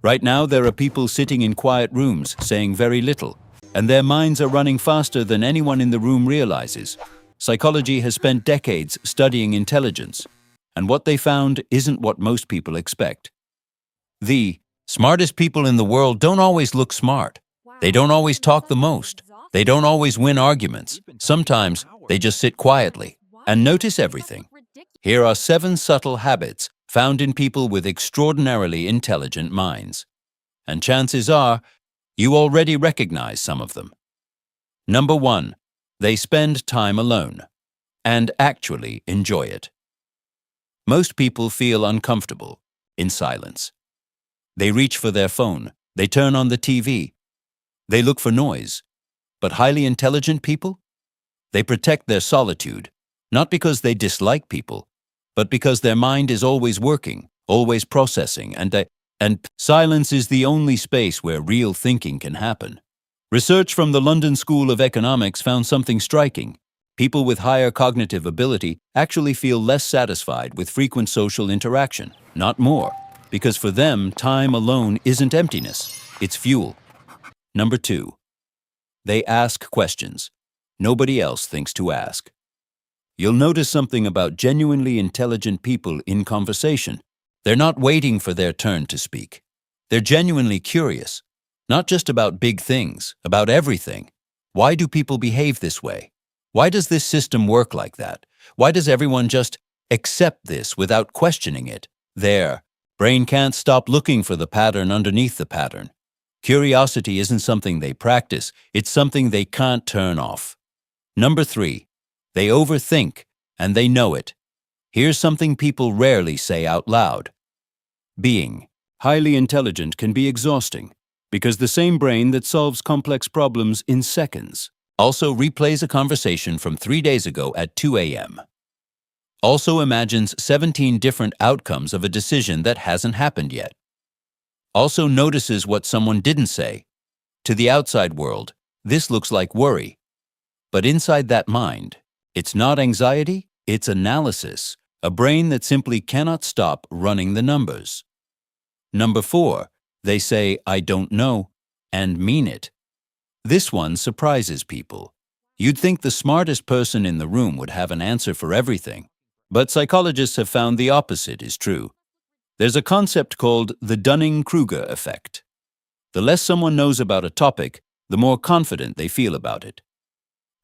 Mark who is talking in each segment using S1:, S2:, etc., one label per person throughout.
S1: Right now, there are people sitting in quiet rooms saying very little, and their minds are running faster than anyone in the room realizes. Psychology has spent decades studying intelligence, and what they found isn't what most people expect. The smartest people in the world don't always look smart. They don't always talk the most. They don't always win arguments. Sometimes they just sit quietly and notice everything. Here are 7 subtle habits found in people with extraordinarily intelligent minds. And chances are, you already recognize some of them. Number 1, they spend time alone and actually enjoy it. Most people feel uncomfortable in silence. They reach for their phone, they turn on the TV, they look for noise. But highly intelligent people? They protect their solitude, not because they dislike people, but because their mind is always working, always processing, and silence is the only space where real thinking can happen. Research from the London School of Economics found something striking. People with higher cognitive ability actually feel less satisfied with frequent social interaction, not more, because for them, time alone isn't emptiness, it's fuel. Number 2, they ask questions nobody else thinks to ask. You'll notice something about genuinely intelligent people in conversation. They're not waiting for their turn to speak. They're genuinely curious, not just about big things, about everything. Why do people behave this way? Why does this system work like that? Why does everyone just accept this without questioning it? Their brain can't stop looking for the pattern underneath the pattern. Curiosity isn't something they practice, it's something they can't turn off. Number 3, they overthink, and they know it. Here's something people rarely say out loud. Being highly intelligent can be exhausting, because the same brain that solves complex problems in seconds also replays a conversation from 3 days ago at 2 a.m. Also imagines 17 different outcomes of a decision that hasn't happened yet. Also notices what someone didn't say. To the outside world, this looks like worry. But inside that mind, it's not anxiety, it's analysis, a brain that simply cannot stop running the numbers. Number 4, they say, "I don't know," and mean it. This one surprises people. You'd think the smartest person in the room would have an answer for everything. But psychologists have found the opposite is true. There's a concept called the Dunning-Kruger effect. The less someone knows about a topic, the more confident they feel about it.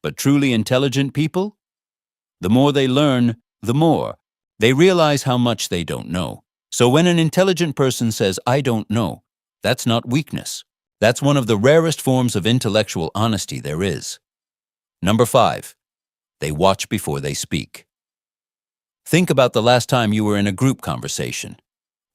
S1: But truly intelligent people? The more they learn, the more they realize how much they don't know. So when an intelligent person says, "I don't know," that's not weakness. That's one of the rarest forms of intellectual honesty there is. Number 5, they watch before they speak. Think about the last time you were in a group conversation.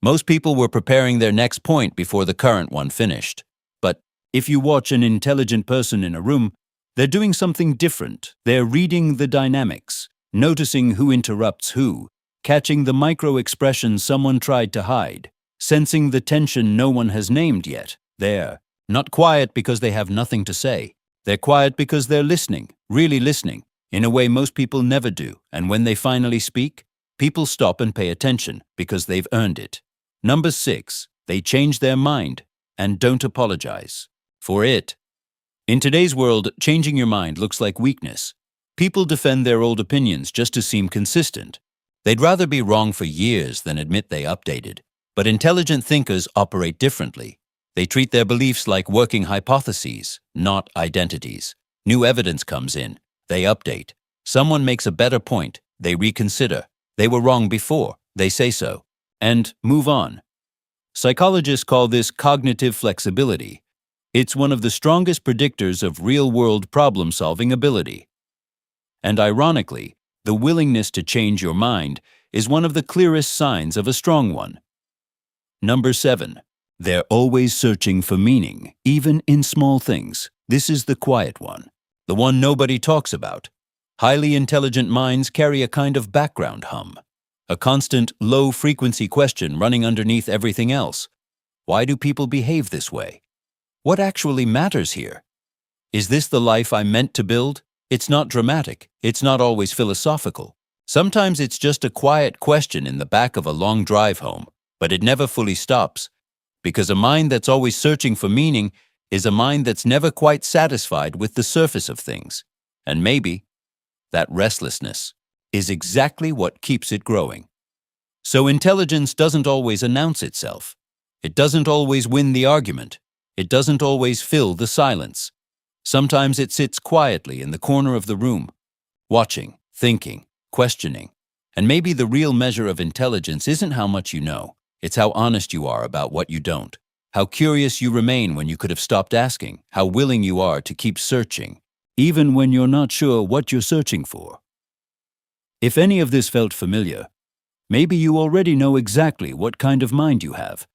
S1: Most people were preparing their next point before the current one finished. But if you watch an intelligent person in a room, they're doing something different. They're reading the dynamics, noticing who interrupts who, catching the micro-expressions someone tried to hide, sensing the tension no one has named yet. They're not quiet because they have nothing to say. They're quiet because they're listening, really listening, in a way most people never do. And when they finally speak, people stop and pay attention because they've earned it. Number 6, they change their mind and don't apologize for it. In today's world, changing your mind looks like weakness. People defend their old opinions just to seem consistent. They'd rather be wrong for years than admit they updated. But intelligent thinkers operate differently. They treat their beliefs like working hypotheses, not identities. New evidence comes in, they update. Someone makes a better point, they reconsider. They were wrong before, they say so, and move on. Psychologists call this cognitive flexibility. It's one of the strongest predictors of real-world problem-solving ability. And ironically, the willingness to change your mind is one of the clearest signs of a strong one. Number 7, they're always searching for meaning, even in small things. This is the quiet one, the one nobody talks about. Highly intelligent minds carry a kind of background hum, a constant low-frequency question running underneath everything else. Why do people behave this way? What actually matters here? Is this the life I'm meant to build? It's not dramatic. It's not always philosophical. Sometimes it's just a quiet question in the back of a long drive home, but it never fully stops. Because a mind that's always searching for meaning is a mind that's never quite satisfied with the surface of things. And maybe that restlessness is exactly what keeps it growing. So intelligence doesn't always announce itself. It doesn't always win the argument. It doesn't always fill the silence. Sometimes it sits quietly in the corner of the room, watching, thinking, questioning. And maybe the real measure of intelligence isn't how much you know. It's how honest you are about what you don't. How curious you remain when you could have stopped asking. How willing you are to keep searching, even when you're not sure what you're searching for. If any of this felt familiar, maybe you already know exactly what kind of mind you have.